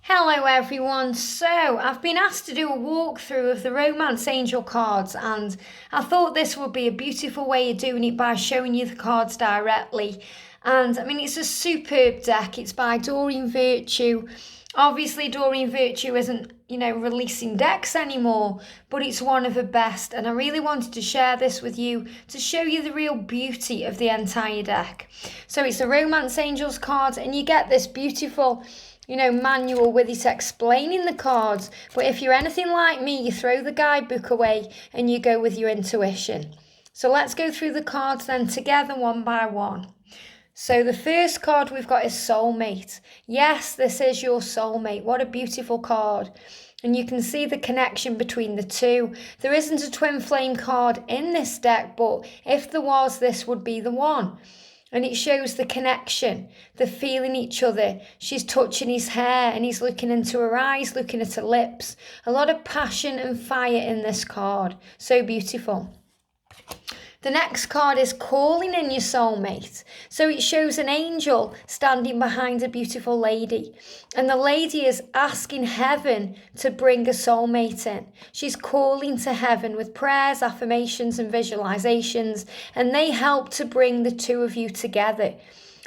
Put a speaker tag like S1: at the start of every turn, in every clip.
S1: Hello everyone, so I've been asked to do a walkthrough of the Romance Angel cards, and I thought this would be a beautiful way of doing it by showing you the cards directly. And I mean, it's a superb deck. It's by Doreen Virtue. Obviously Doreen Virtue isn't, releasing decks anymore, but it's one of the best, and I really wanted to share this with you to show you the real beauty of the entire deck. So it's the Romance Angels cards, and you get this beautiful manual with it explaining the cards. But if you're anything like me, you throw the guidebook away and you go with your intuition. So let's go through the cards then together one by one. So the first card we've got is Soulmate. Yes, this is your soulmate. What a beautiful card. And you can see the connection between the two. There isn't a twin flame card in this deck, but if there was, this would be the one. And it shows the connection, the feeling each other. She's touching his hair and he's looking into her eyes, looking at her lips. A lot of passion and fire in this card. So beautiful. The next card is Calling in Your Soulmate. So it shows an angel standing behind a beautiful lady. And the lady is asking heaven to bring a soulmate in. She's calling to heaven with prayers, affirmations and visualizations. And they help to bring the two of you together.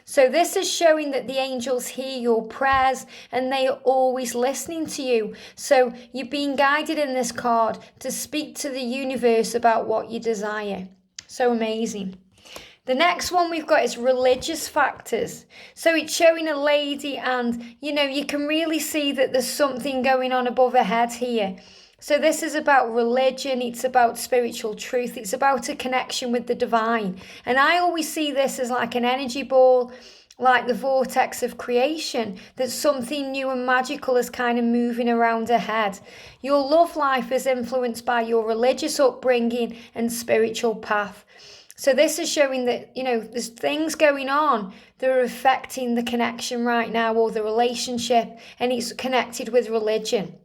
S1: So this is showing that the angels hear your prayers and they are always listening to you. So you're being guided in this card to speak to the universe about what you desire. So amazing. The next one we've got is religious factors. So it's showing a lady and, you can really see that there's something going on above her head here. So this is about religion, it's about spiritual truth, it's about a connection with the divine. And I always see this as like an energy ball, like the vortex of creation, that something new and magical is kind of moving around her head. Your love life is influenced by your religious upbringing and spiritual path. So this is showing that, there's things going on that are affecting the connection right now or the relationship, and it's connected with religion.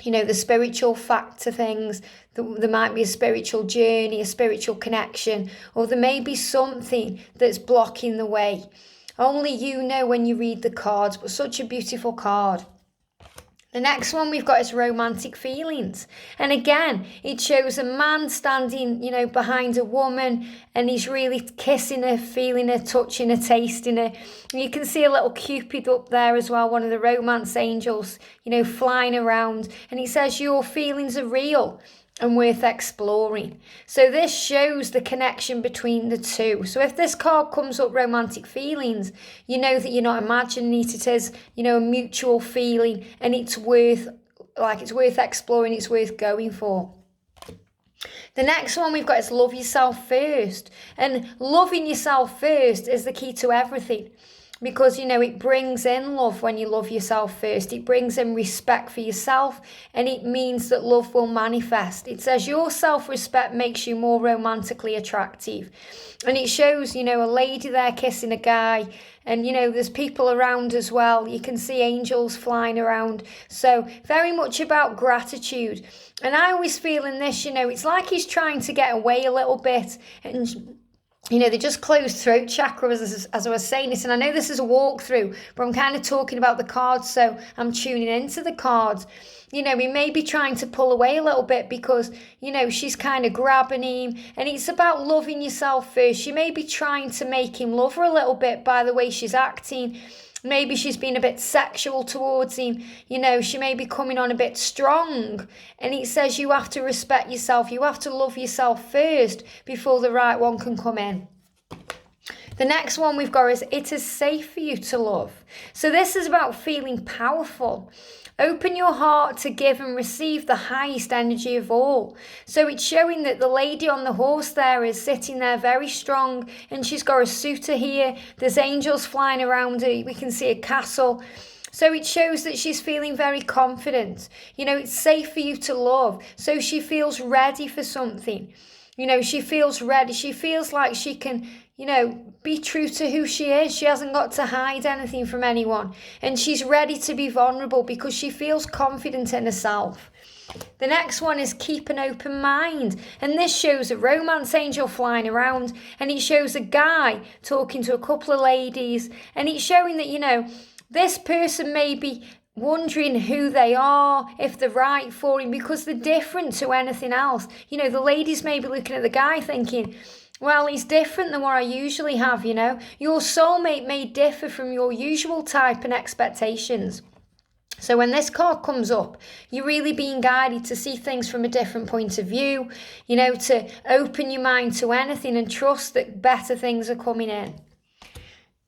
S1: The spiritual factor things, there might be a spiritual journey, a spiritual connection, or there may be something that's blocking the way. Only you know when you read the cards, but such a beautiful card. The next one we've got is romantic feelings. And again, it shows a man standing, behind a woman, and he's really kissing her, feeling her, touching her, tasting her. And you can see a little Cupid up there as well, one of the romance angels, flying around. And it says your feelings are real and worth exploring. So this shows the connection between the two. So if this card comes up, romantic feelings, you know that you're not imagining it. It is, a mutual feeling, and it's worth exploring, it's worth going for. The next one we've got is love yourself first. And loving yourself first is the key to everything. Because, it brings in love when you love yourself first. It brings in respect for yourself, and it means that love will manifest. It says your self-respect makes you more romantically attractive. And it shows, a lady there kissing a guy, and, there's people around as well. You can see angels flying around. So very much about gratitude. And I always feel in this, it's like he's trying to get away a little bit, and they just closed throat chakra as I was saying this. And I know this is a walkthrough, but I'm kind of talking about the cards, so I'm tuning into the cards. He may be trying to pull away a little bit because, she's kind of grabbing him. And it's about loving yourself first. She may be trying to make him love her a little bit by the way she's acting. Maybe she's been a bit sexual towards him. She may be coming on a bit strong. And it says you have to respect yourself. You have to love yourself first before the right one can come in. The next one we've got is it is safe for you to love. So this is about feeling powerful. Open your heart to give and receive the highest energy of all. So it's showing that the lady on the horse there is sitting there very strong, and she's got a suitor here. There's angels flying around her. We can see a castle. So it shows that she's feeling very confident. It's safe for you to love. So she feels ready for something. She feels ready. She feels like she can, be true to who she is. She hasn't got to hide anything from anyone. And she's ready to be vulnerable because she feels confident in herself. The next one is keep an open mind. And this shows a romance angel flying around. And it shows a guy talking to a couple of ladies. And it's showing that, this person may be wondering who they are, if they're right for him, because they're different to anything else. You know, the ladies may be looking at the guy thinking, well, he's different than what I usually have, you know. Your soulmate may differ from your usual type and expectations. So when this card comes up, you're really being guided to see things from a different point of view, you know, to open your mind to anything and trust that better things are coming in.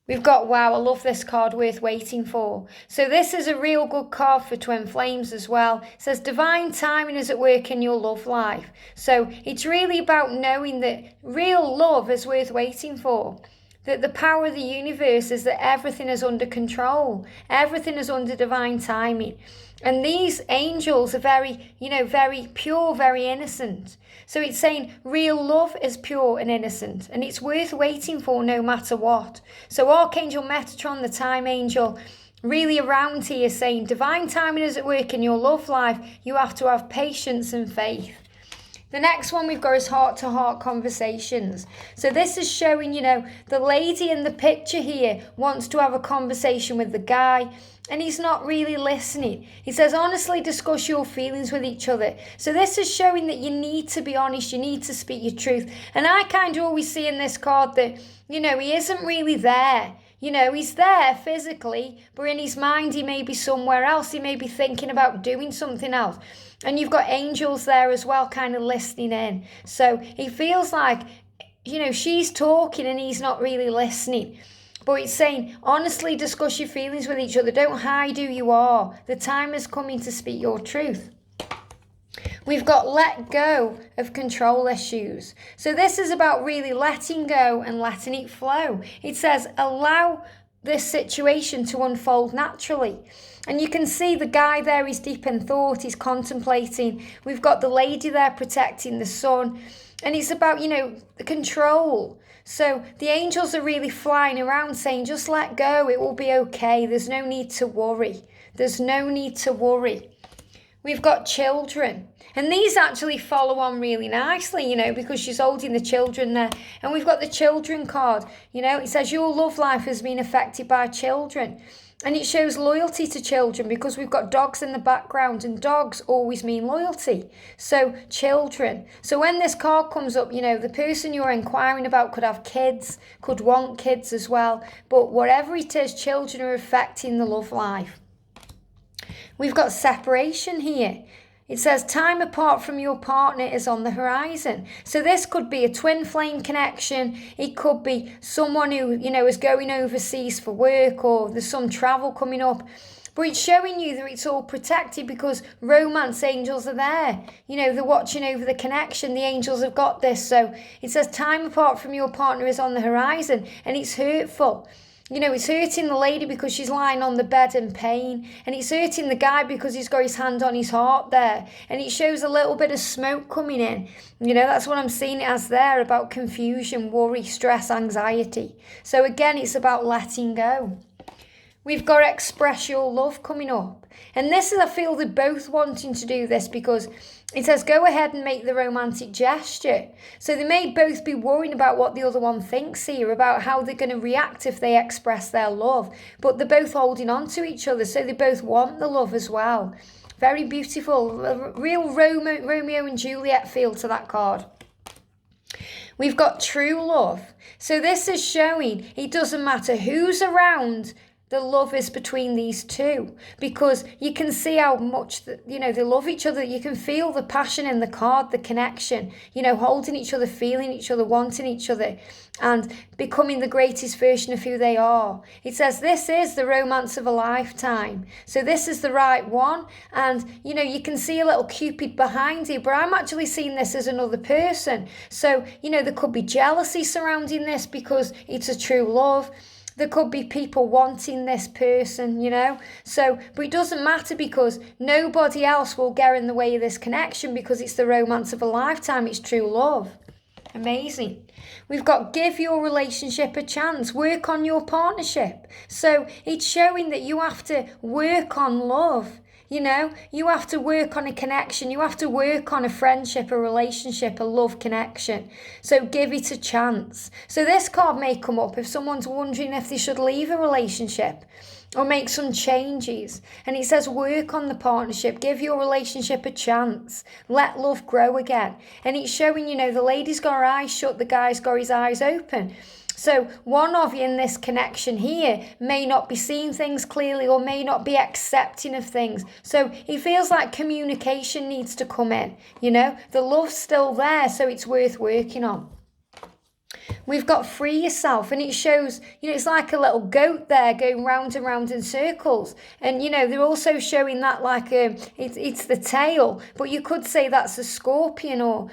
S1: We've got, wow, I love this card, worth waiting for. So this is a real good card for twin flames as well. It says divine timing is at work in your love life. So it's really about knowing that real love is worth waiting for. That the power of the universe is that everything is under control. Everything is under divine timing. And these angels are very, you know, very pure, very innocent. So it's saying real love is pure and innocent, and it's worth waiting for no matter what. So Archangel Metatron, the time angel, really around here saying divine timing is at work in your love life. You have to have patience and faith. The next one we've got is heart-to-heart conversations. So this is showing, you know, the lady in the picture here wants to have a conversation with the guy, and he's not really listening. He says, honestly discuss your feelings with each other. So this is showing that you need to be honest, you need to speak your truth. And I kind of always see in this card that, you know, he isn't really there. You know, he's there physically, but in his mind he may be somewhere else. He may be thinking about doing something else. And you've got angels there as well, kind of listening in. So he feels like, you know, she's talking and he's not really listening. But it's saying, honestly discuss your feelings with each other. Don't hide who you are. The time is coming to speak your truth. We've got let go of control issues. So this is about really letting go and letting it flow. It says, allow this situation to unfold naturally. And you can see the guy there is deep in thought, he's contemplating. We've got the lady there protecting the sun. And it's about, you know, the control. So the angels are really flying around saying, just let go, it will be okay. There's no need to worry. There's no need to worry. We've got children. And these actually follow on really nicely, you know, because she's holding the children there. And we've got the children card. You know, it says your love life has been affected by children. And it shows loyalty to children because we've got dogs in the background, and dogs always mean loyalty. So children. So when this card comes up, you know, the person you're inquiring about could have kids, could want kids as well. But whatever it is, children are affecting the love life. We've got separation here. It says time apart from your partner is on the horizon. So this could be a twin flame connection. It could be someone who, you know, is going overseas for work, or there's some travel coming up. But it's showing you that it's all protected because romance angels are there. You know, they're watching over the connection. The angels have got this. So it says time apart from your partner is on the horizon, and it's hurtful. You know, it's hurting the lady because she's lying on the bed in pain. And it's hurting the guy because he's got his hand on his heart there. And it shows a little bit of smoke coming in. You know, that's what I'm seeing it as there, about confusion, worry, stress, anxiety. So again, it's about letting go. We've got express your love coming up. And this is, I feel they're both wanting to do this because it says go ahead and make the romantic gesture. So they may both be worrying about what the other one thinks here, about how they're going to react if they express their love. But they're both holding on to each other, so they both want the love as well. Very beautiful. A real Romeo and Juliet feel to that card. We've got true love. So this is showing it doesn't matter who's around, the love is between these two, because you can see how much, you know, they love each other. You can feel the passion in the card, the connection, you know, holding each other, feeling each other, wanting each other, and becoming the greatest version of who they are. It says this is the romance of a lifetime. So this is the right one. And, you know, you can see a little Cupid behind you, but I'm actually seeing this as another person. So, you know, there could be jealousy surrounding this because it's a true love. There could be people wanting this person, you know. So, but it doesn't matter because nobody else will get in the way of this connection because it's the romance of a lifetime. It's true love. Amazing. We've got give your relationship a chance. Work on your partnership. So it's showing that you have to work on love. You know, you have to work on a connection. You have to work on a friendship, a relationship, a love connection. So give it a chance. So this card may come up if someone's wondering if they should leave a relationship. or make some changes. And it says work on the partnership, give your relationship a chance, let love grow again. And it's showing, the lady's got her eyes shut, the guy's got his eyes open. So one of you in this connection here may not be seeing things clearly or may not be accepting of things. So it feels like communication needs to come in. The love's still there, so it's worth working on. We've got free yourself, and it shows, it's like a little goat there going round and round in circles. And, they're also showing that like it's the tail, but you could say that's a scorpion or,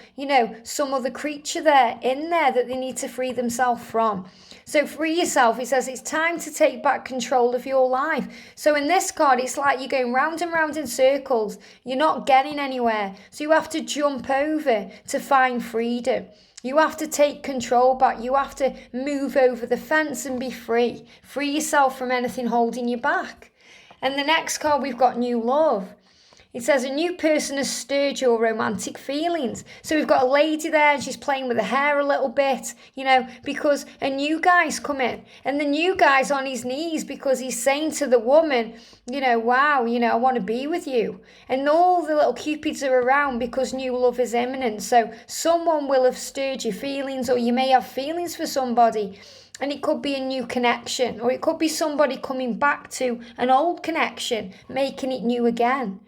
S1: some other creature in there that they need to free themselves from. So free yourself, it says it's time to take back control of your life. So in this card, it's like you're going round and round in circles. You're not getting anywhere. So you have to jump over to find freedom. You have to take control back. You have to move over the fence and be free. Free yourself from anything holding you back. And the next card, we've got new love. It says a new person has stirred your romantic feelings. So we've got a lady there and she's playing with her hair a little bit, because a new guy's come in. And the new guy's on his knees because he's saying to the woman, wow, I want to be with you. And all the little cupids are around because new love is imminent. So someone will have stirred your feelings, or you may have feelings for somebody. And it could be a new connection, or it could be somebody coming back to an old connection, making it new again.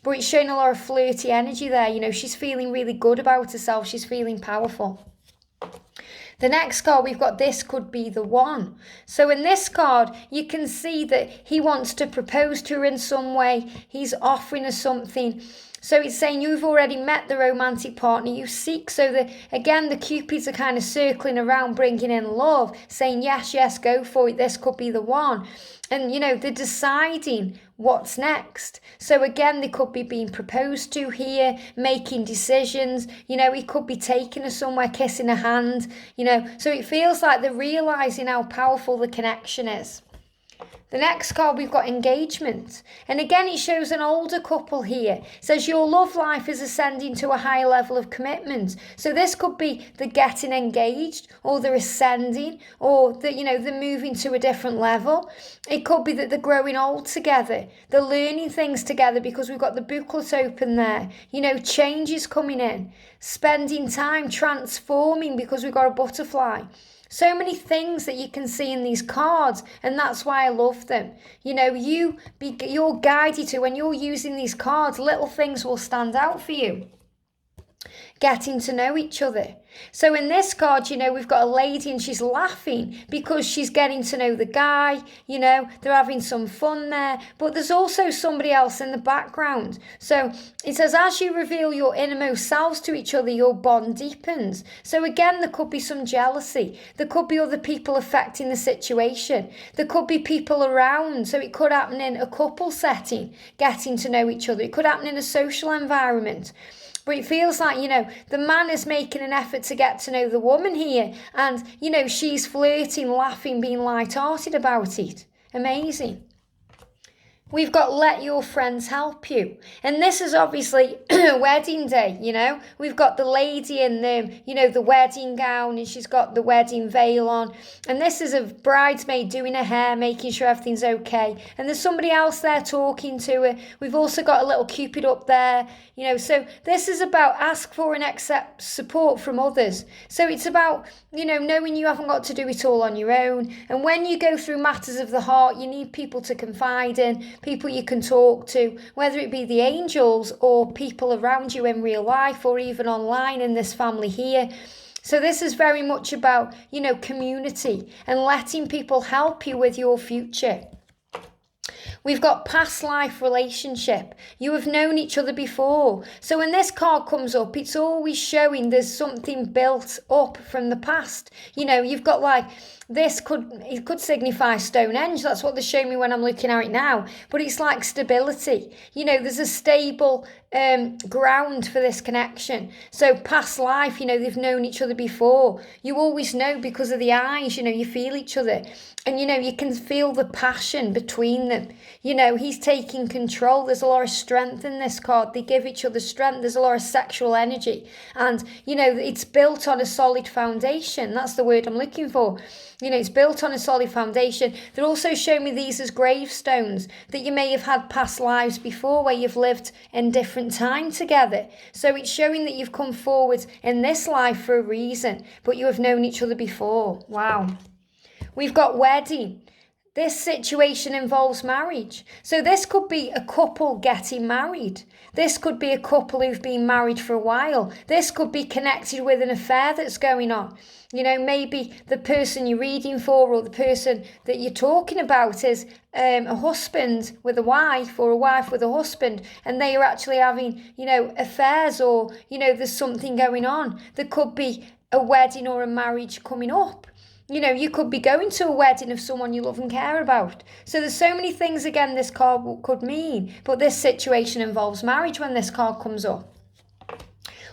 S1: But it's showing a lot of flirty energy there. She's feeling really good about herself. She's feeling powerful. The next card, we've got this could be the one. So in this card, you can see that he wants to propose to her in some way. He's offering her something. So it's saying you've already met the romantic partner you seek. So the cupids are kind of circling around, bringing in love, saying, yes, go for it. This could be the one. And, they're deciding what's next. So again, they could be being proposed to here, making decisions. He could be taking her somewhere, kissing her hand, So it feels like they're realising how powerful the connection is. The next card, we've got engagement. And again, it shows an older couple here. It says your love life is ascending to a higher level of commitment. So this could be the getting engaged, or they're ascending, or they're moving to a different level. It could be that they're growing old together. They're learning things together because we've got the booklet open there. Changes coming in. Spending time transforming because we've got a butterfly. So many things that you can see in these cards, and that's why I love them. You're guided to, when you're using these cards, little things will stand out for you. Getting to know each other. So in this card, we've got a lady and she's laughing because she's getting to know the guy, they're having some fun there, but there's also somebody else in the background. So it says, as you reveal your innermost selves to each other, your bond deepens. So again, there could be some jealousy. There could be other people affecting the situation. There could be people around. So it could happen in a couple setting, getting to know each other. It could happen in a social environment. But it feels like, the man is making an effort to get to know the woman here. And, she's flirting, laughing, being light-hearted about it. Amazing. We've got let your friends help you. And this is obviously wedding day, We've got the lady in the wedding gown, and she's got the wedding veil on. And this is a bridesmaid doing her hair, making sure everything's okay. And there's somebody else there talking to her. We've also got a little cupid up there, So this is about ask for and accept support from others. So it's about, knowing you haven't got to do it all on your own. And when you go through matters of the heart, you need people to confide in, people you can talk to, whether it be the angels or people around you in real life or even online in this family here. So this is very much about, community and letting people help you with your future. We've got past life relationship. You have known each other before. So when this card comes up, it's always showing there's something built up from the past. You've got it could signify Stonehenge. That's what they're showing me when I'm looking at it now. But it's like stability. There's a stable ground for this connection. So past life, they've known each other before. You always know because of the eyes, you feel each other. And, you can feel the passion between them. He's taking control. There's a lot of strength in this card. They give each other strength. There's a lot of sexual energy. And, it's built on a solid foundation. That's the word I'm looking for. It's built on a solid foundation. They're also showing me these as gravestones, that you may have had past lives before where you've lived in different time together. So it's showing that you've come forward in this life for a reason, but you have known each other before. Wow. We've got wedding. This situation involves marriage. So this could be a couple getting married. This could be a couple who've been married for a while. This could be connected with an affair that's going on. Maybe the person you're reading for or the person that you're talking about is a husband with a wife or a wife with a husband, and they are actually having, affairs, or, there's something going on. There could be a wedding or a marriage coming up. You could be going to a wedding of someone you love and care about. So there's so many things, again, this card could mean. But this situation involves marriage when this card comes up.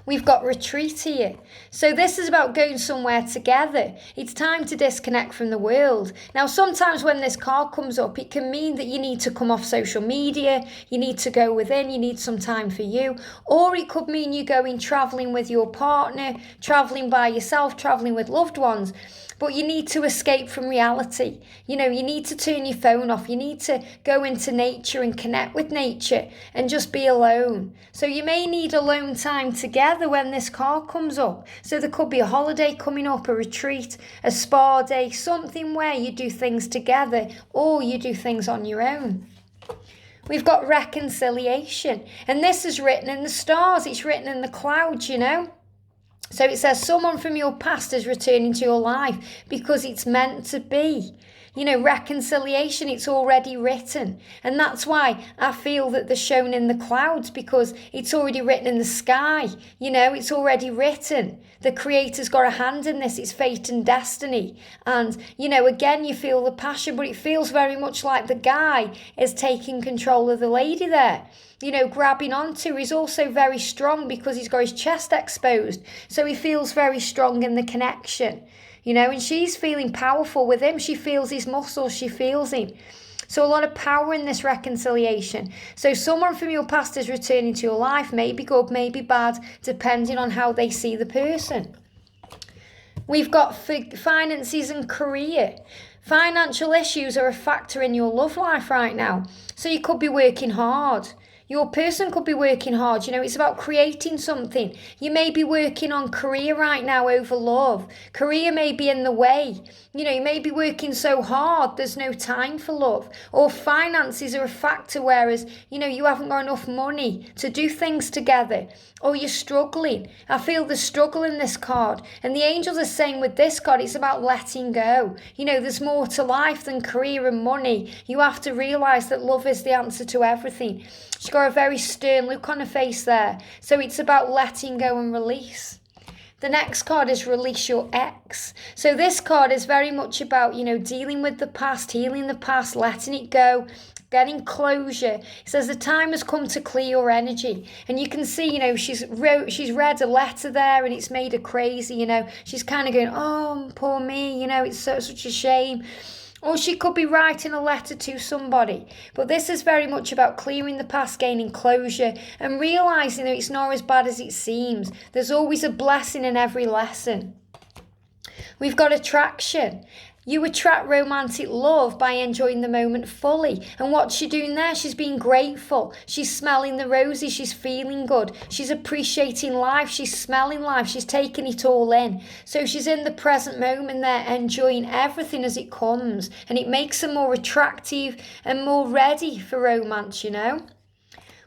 S1: We've got retreat here. So this is about going somewhere together. It's time to disconnect from the world. Now, sometimes when this card comes up, it can mean that you need to come off social media, you need to go within, you need some time for you. Or it could mean you going traveling with your partner, traveling by yourself, traveling with loved ones. But you need to escape from reality. You need to turn your phone off. You need to go into nature and connect with nature and just be alone. So you may need alone time together when this card comes up. So there could be a holiday coming up, a retreat, a spa day, something where you do things together or you do things on your own. We've got reconciliation. And this is written in the stars. It's written in the clouds, So it says someone from your past is returning to your life because it's meant to be. Reconciliation, it's already written. And that's why I feel that they're shown in the clouds, because it's already written in the sky. It's already written. The Creator's got a hand in this. It's fate and destiny. And, again, you feel the passion, but it feels very much like the guy is taking control of the lady there. Grabbing onto. He's also very strong because he's got his chest exposed. So he feels very strong in the connection. And she's feeling powerful with him. She feels his muscles. She feels him. So a lot of power in this reconciliation. So someone from your past is returning to your life. Maybe good, maybe bad, depending on how they see the person. We've got finances and career. Financial issues are a factor in your love life right now. So you could be working hard. Your person could be working hard. It's about creating something. You may be working on career right now over love. Career may be in the way. You may be working so hard, there's no time for love. Or finances are a factor, whereas, you haven't got enough money to do things together. Or you're struggling. I feel the struggle in this card. And the angels are saying with this card, it's about letting go. There's more to life than career and money. You have to realise that love is the answer to everything. She's got a very stern look on her face there. So it's about letting go and release. The next card is release your ex. So this card is very much about, dealing with the past, healing the past, letting it go, getting closure. It says the time has come to clear your energy. And you can see, she's read a letter there and it's made her crazy, She's kind of going, oh, poor me, it's such a shame. Or she could be writing a letter to somebody. But this is very much about clearing the past, gaining closure, and realising that it's not as bad as it seems. There's always a blessing in every lesson. We've got attraction. You attract romantic love by enjoying the moment fully. And what's she doing there? She's being grateful. She's smelling the roses. She's feeling good. She's appreciating life. She's smelling life. She's taking it all in. So she's in the present moment there, enjoying everything as it comes. And it makes her more attractive and more ready for romance,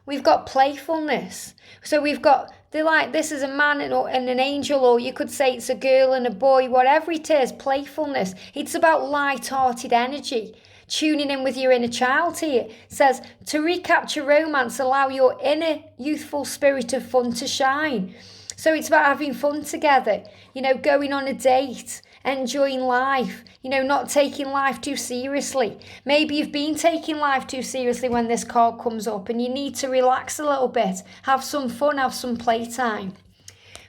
S1: We've got playfulness. So we've got, this is a man and an angel, or you could say it's a girl and a boy, whatever it is, playfulness. It's about light-hearted energy. Tuning in with your inner child here. It says, to recapture romance, allow your inner youthful spirit of fun to shine. So it's about having fun together, going on a date, enjoying life, not taking life too seriously. Maybe you've been taking life too seriously when this card comes up and you need to relax a little bit, have some fun, have some playtime.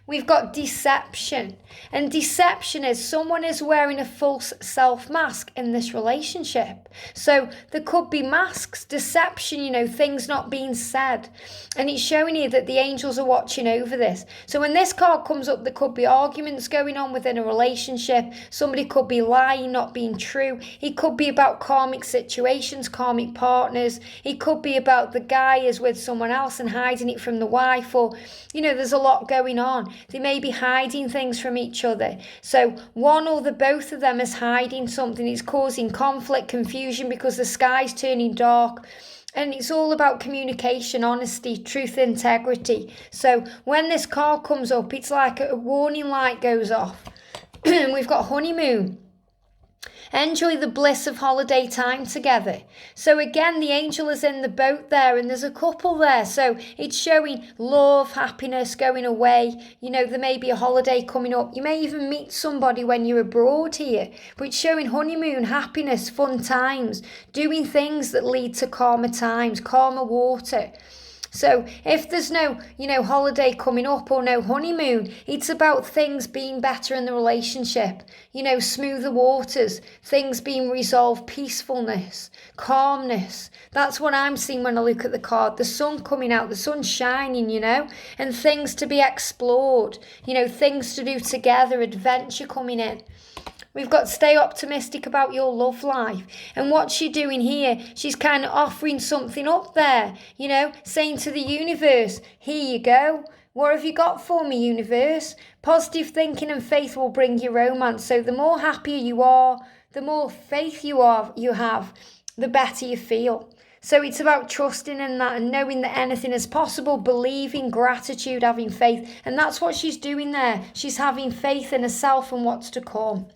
S1: We've got deception. And deception is someone is wearing a false self mask in this relationship. So there could be masks, deception, things not being said. And it's showing you that the angels are watching over this. So when this card comes up, there could be arguments going on within a relationship. Somebody could be lying, not being true. It could be about karmic situations, karmic partners. It could be about the guy is with someone else and hiding it from the wife, or, there's a lot going on. They may be hiding things from each other. So one or the both of them is hiding something. It's causing conflict, confusion, because the sky's turning dark. And it's all about communication, honesty, truth, integrity. So when this card comes up, it's like a warning light goes off. We've got honeymoon. Enjoy the bliss of holiday time together. So again, the angel is in the boat there, and there's a couple there. So it's showing love, happiness, going away. There may be a holiday coming up. You may even meet somebody when you're abroad here. But it's showing honeymoon, happiness, fun times, doing things that lead to calmer times, calmer water. So if there's no, holiday coming up or no honeymoon, it's about things being better in the relationship, smoother waters, things being resolved, peacefulness, calmness. That's what I'm seeing when I look at the card. The sun coming out, the sun shining, and things to be explored, things to do together, adventure coming in. We've got stay optimistic about your love life. And what's she doing here? She's kind of offering something up there, saying to the universe, here you go. What have you got for me, universe? Positive thinking and faith will bring you romance. So the more happier you are, the more faith you have, the better you feel. So it's about trusting in that and knowing that anything is possible, believing, gratitude, having faith. And that's what she's doing there. She's having faith in herself and what's to come.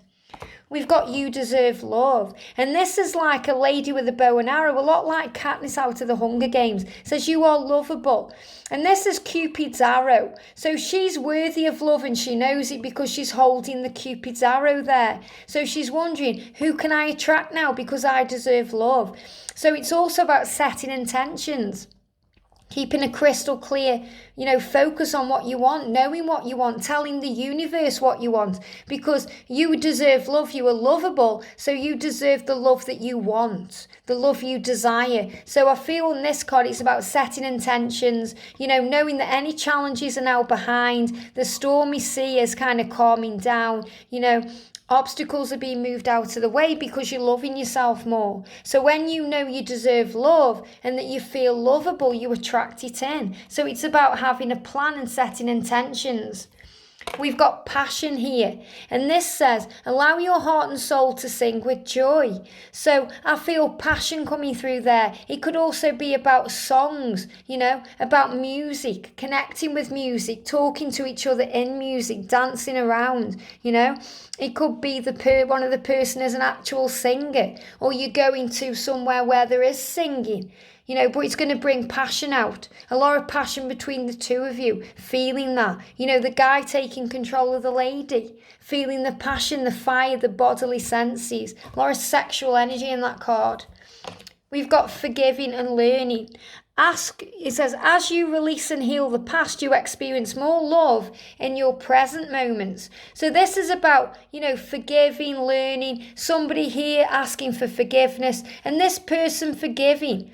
S1: We've got you deserve love. And this is like a lady with a bow and arrow, a lot like Katniss out of the Hunger Games. It says you are lovable. And this is Cupid's arrow. So she's worthy of love and she knows it because she's holding the Cupid's arrow there. So she's wondering, who can I attract now because I deserve love? So it's also about setting intentions. Keeping a crystal clear, focus on what you want, knowing what you want, telling the universe what you want, because you deserve love, you are lovable, so you deserve the love that you want, the love you desire. So I feel in this card, it's about setting intentions, knowing that any challenges are now behind, the stormy sea is kind of calming down, obstacles are being moved out of the way because you're loving yourself more. So when you know you deserve love and that you feel lovable, you attract it in. So it's about having a plan and setting intentions. We've got passion here. And this says, allow your heart and soul to sing with joy. So I feel passion coming through there. It could also be about songs, about music, connecting with music, talking to each other in music, dancing around, It could be one of the person is an actual singer, or you're going to somewhere where there is singing. But it's going to bring passion out. A lot of passion between the two of you, feeling that. The guy taking control of the lady, feeling the passion, the fire, the bodily senses. A lot of sexual energy in that card. We've got forgiving and learning. It says, as you release and heal the past, you experience more love in your present moments. So this is about, forgiving, learning, somebody here asking for forgiveness, and this person forgiving.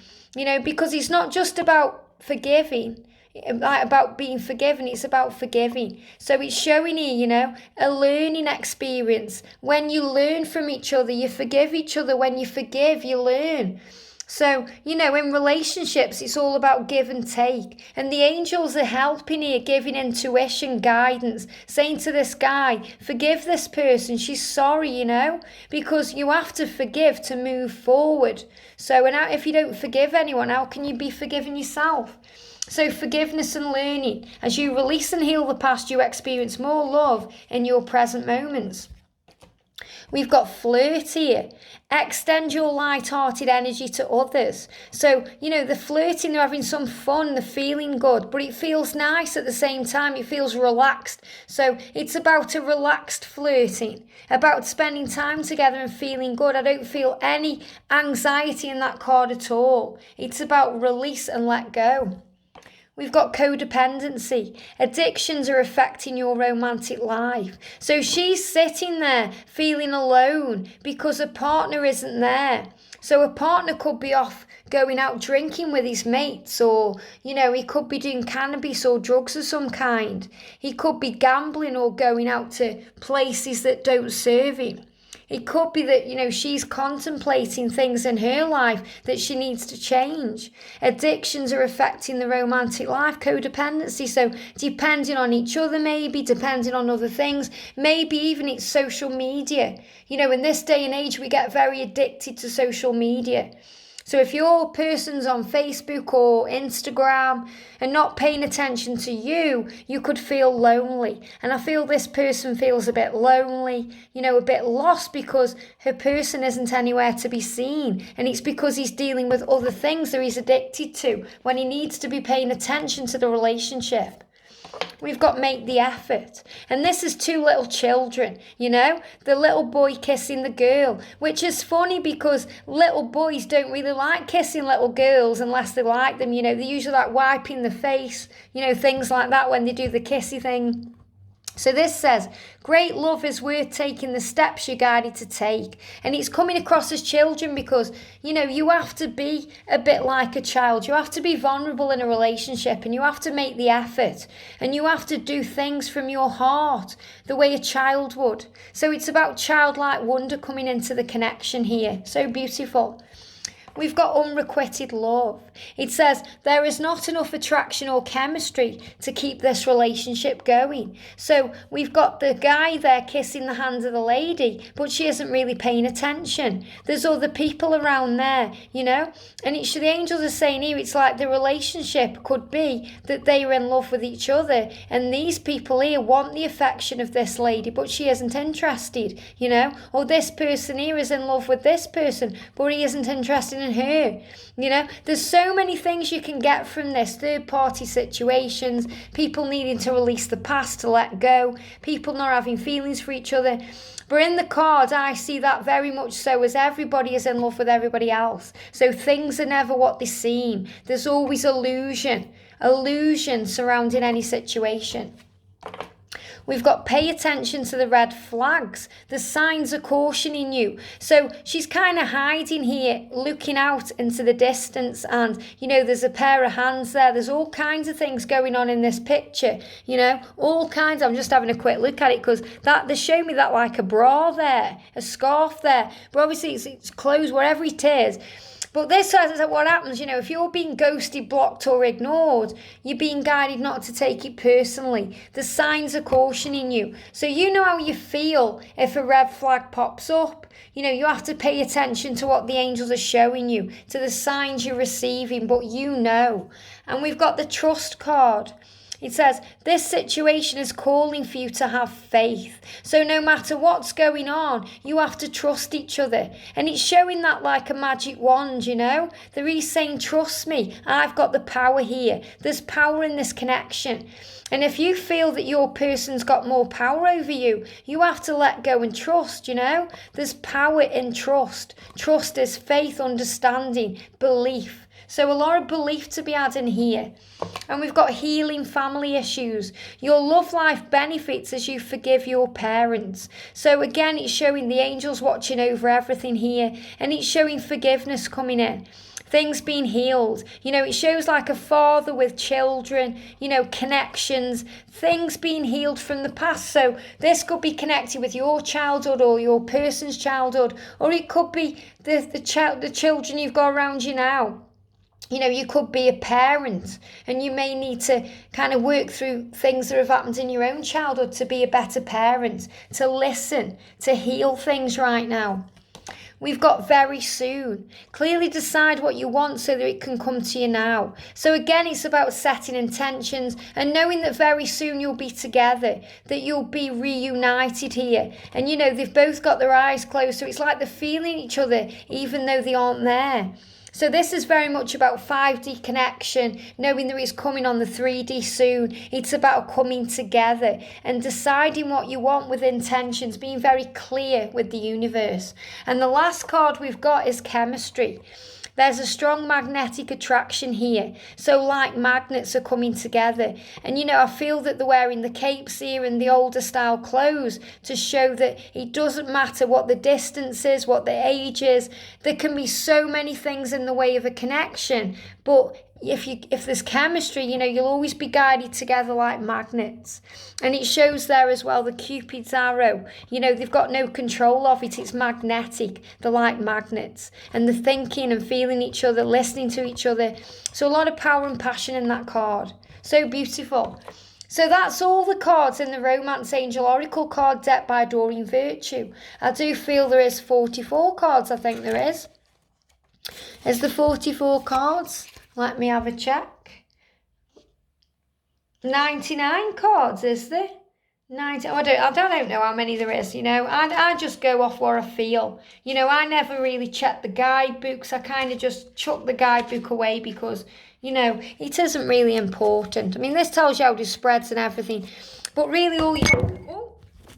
S1: Because it's not just about forgiving, about being forgiven, it's about forgiving. So it's showing you, a learning experience. When you learn from each other, you forgive each other. When you forgive, you learn. So, in relationships, it's all about give and take. And the angels are helping here, giving intuition, guidance, saying to this guy, forgive this person. She's sorry, because you have to forgive to move forward. So, if you don't forgive anyone, how can you be forgiving yourself? So forgiveness and learning. As you release and heal the past, you experience more love in your present moments. We've got flirt here. Extend your light-hearted energy to others. So, the flirting, they're having some fun, they're feeling good, but it feels nice at the same time. It feels relaxed. So it's about a relaxed flirting, about spending time together and feeling good. I don't feel any anxiety in that card at all. It's about release and let go. We've got codependency. Addictions are affecting your romantic life. So she's sitting there feeling alone because a partner isn't there. So a partner could be off going out drinking with his mates, or, he could be doing cannabis or drugs of some kind. He could be gambling or going out to places that don't serve him. It could be that, she's contemplating things in her life that she needs to change. Addictions are affecting the romantic life, codependency. So depending on each other, maybe, depending on other things, maybe even it's social media. In this day and age, we get very addicted to social media. So if your person's on Facebook or Instagram and not paying attention to you, you could feel lonely. And I feel this person feels a bit lonely, a bit lost because her person isn't anywhere to be seen. And it's because he's dealing with other things that he's addicted to when he needs to be paying attention to the relationship. We've got make the effort. And this is two little children, the little boy kissing the girl, which is funny because little boys don't really like kissing little girls unless they like them. They usually like wiping the face, things like that when they do the kissy thing. So this says, great love is worth taking the steps you're guided to take. And it's coming across as children because, you have to be a bit like a child. You have to be vulnerable in a relationship and you have to make the effort. And you have to do things from your heart the way a child would. So it's about childlike wonder coming into the connection here. So beautiful. We've got unrequited love. It says there is not enough attraction or chemistry to keep this relationship going. So we've got the guy there kissing the hand of the lady, but she isn't really paying attention. There's other people around there, and the angels are saying here, it's like the relationship could be that they are in love with each other, and these people here want the affection of this lady, but she isn't interested, or this person here is in love with this person, but he isn't interested in her. There's so many things you can get from this. Third party situations, people needing to release the past, to let go, people not having feelings for each other. But in the cards, I see that very much so, as everybody is in love with everybody else. So things are never what they seem. There's always illusion surrounding any situation. We've got pay attention to the red flags. The signs are cautioning you. So she's kind of hiding here, looking out into the distance, and, there's a pair of hands there. There's all kinds of things going on in this picture, all kinds. I'm just having a quick look at it because they show me that like a bra there, a scarf there. But obviously it's clothes, whatever it is. But this says that what happens, if you're being ghosted, blocked or ignored, you're being guided not to take it personally. The signs are cautioning you. So you know how you feel if a red flag pops up. You have to pay attention to what the angels are showing you, to the signs you're receiving, but And we've got the trust card. It says, this situation is calling for you to have faith. So no matter what's going on, you have to trust each other. And it's showing that like a magic wand, They're each saying, trust me, I've got the power here. There's power in this connection. And if you feel that your person's got more power over you, you have to let go and trust, There's power in trust. Trust is faith, understanding, belief. So a lot of belief to be had in here. And we've got healing family issues. Your love life benefits as you forgive your parents. So again, it's showing the angels watching over everything here. And it's showing forgiveness coming in. Things being healed. It shows like a father with children, connections, things being healed from the past. So this could be connected with your childhood or your person's childhood, or it could be the children you've got around you now. You could be a parent and you may need to kind of work through things that have happened in your own childhood to be a better parent, to listen, to heal things right now. We've got very soon. Clearly decide what you want so that it can come to you now. So again, it's about setting intentions and knowing that very soon you'll be together, that you'll be reunited here. And they've both got their eyes closed, so it's like they're feeling each other even though they aren't there. So this is very much about 5D connection, knowing that it's coming on the 3D soon. It's about coming together and deciding what you want with intentions, being very clear with the universe. And the last card we've got is chemistry. There's a strong magnetic attraction here. So like magnets are coming together. And I feel that they're wearing the capes here and the older style clothes to show that it doesn't matter what the distance is, what the age is. There can be so many things in the way of a connection. But if there's chemistry, you'll always be guided together like magnets. And it shows there as well the Cupid's arrow. They've got no control of it. It's magnetic. They're like magnets. And they're thinking and feeling each other, listening to each other. So a lot of power and passion in that card. So beautiful. So that's all the cards in the Romance Angel Oracle card deck by Doreen Virtue. I do feel there is 44 cards, I think there is. Is there 44 cards? Let me have a check. 99 cards, is there? 90. I don't know how many there is, I just go off what I feel. I never really check the guidebooks. I kind of just chuck the guidebook away because, it isn't really important. I mean, this tells you how it spreads and everything. But really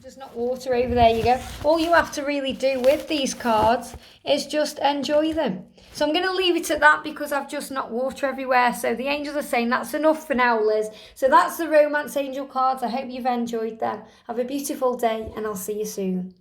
S1: there's not water over there, you go. All you have to really do with these cards is just enjoy them. So I'm going to leave it at that because I've just knocked water everywhere. So the angels are saying that's enough for now, Liz. So that's the Romance Angel cards. I hope you've enjoyed them. Have a beautiful day and I'll see you soon.